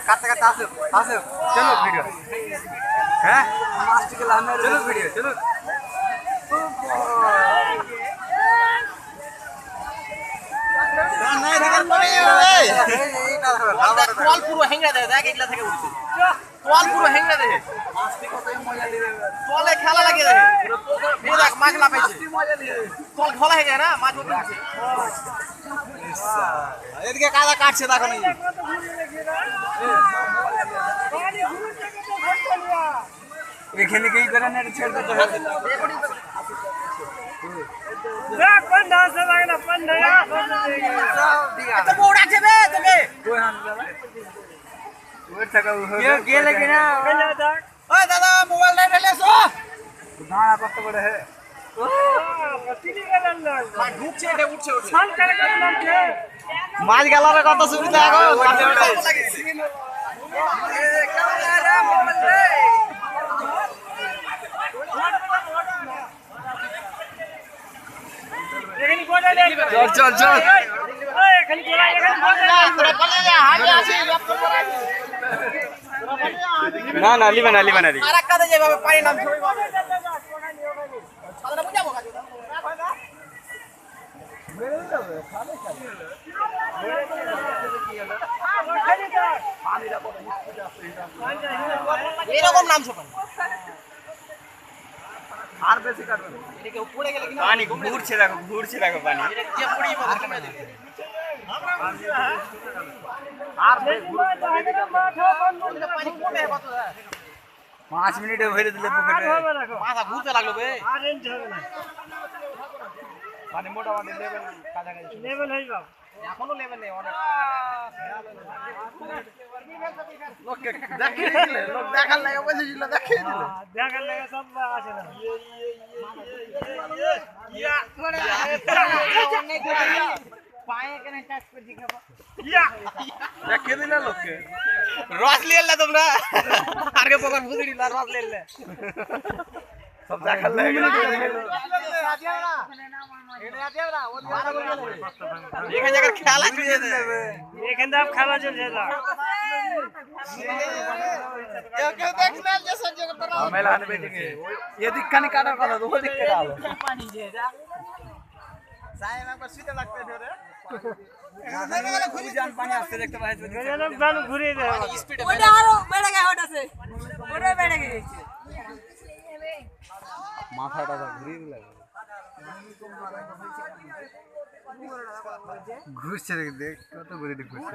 কাটতে কাটতে আসো আসো চলো ভিডিও হ্যাঁ চলো ভিডিও চলো তোয়াল পুরো হেঙ্গা দেয় দেখ এগুলা থেকে উঠছে তোয়াল পুরো হেঙ্গা দেয় তোয়ালে খেলা লাগে দেয় দেখ মাছ লাফাইছে তোয়াল ঘোলা হয়ে যায় না মাছ উঠছে এদিকে কাদা কাটছে দেখো না এখানে কি করে না ছেড়ে দিতে হবে দেখ पंडा से लगना पंडा তো বড় আছে বে তোকে कोई हां दादा ওর টাকা ये गेले कि ना पहले देख ওই দাদা মোবাইল নাই ঢেলে এসো धारा पत्ता बड़े है पतिनी के लल्ला মাছ ঢুকছে এটা উঠছে উঠছে सान कर नाम के মাছ গেলার কথা শুনি দেখো एखन गोडा ले चल चल ओए एखन गोडा एखन गोडा তোরা পালিয়ে যা হাগে আসি না না লিবা না দি আরেকটা দে যেভাবে পানি নামছে ওইভাবে সাদা বুঝাবো কাজ এরকম নামছে পানি আর বেশি কাটবে এদিকে উপরে গেলে কিন্তু পানি ঘুরছে দেখো পানি এটা যে পড়ি মাছ কেমন দেখে আর পানি কমে কত 5 মিনিটে ভরে দিলে পুকুরে হবে রাখো মাথা ঘুরতে লাগলো বে আর রেঞ্জ হবে না পানি মোটামুটি লেভেল কাছাকাছি লেভেল হই বাপ এখনো লেভেল নেই অনেক লোক দেখিয়ে দিলে লোক দেখার লাগে বলেছিল দেখিয়ে দিলে দেখার লাগে সব আছে না পায়ে কেনে টাচ করে দেখাবো দেখিয়ে দিলে লোককে রস লিয়েলা তোমরা আগে পকর বুঝি দিলা রস লিয়েলে সব দেখার লাগে এখানে জায়গার খেলা চলে যাবে এখান থেকে খাওয়া চলছে না কেউ দেখলে যে সহ্য করতে না मेला आने बेचेंगे ये दिक्कत काटा वाला दो दिक्कत डालो পানি যে যা সাহেব একবার শুতে লাগতে ধরে খুবই জান পানি আসছে দেখতে পাচ্ছি যেন বালু ঘুরিয়ে দেয় স্পিডে ওটা আরো বেড়ে গেছে ওটাছে ওটা বেড়ে গেছে মাথাটা ঘুরিয়ে দিল ঘুরছে দেখ কত ঘুরে ঘুরছে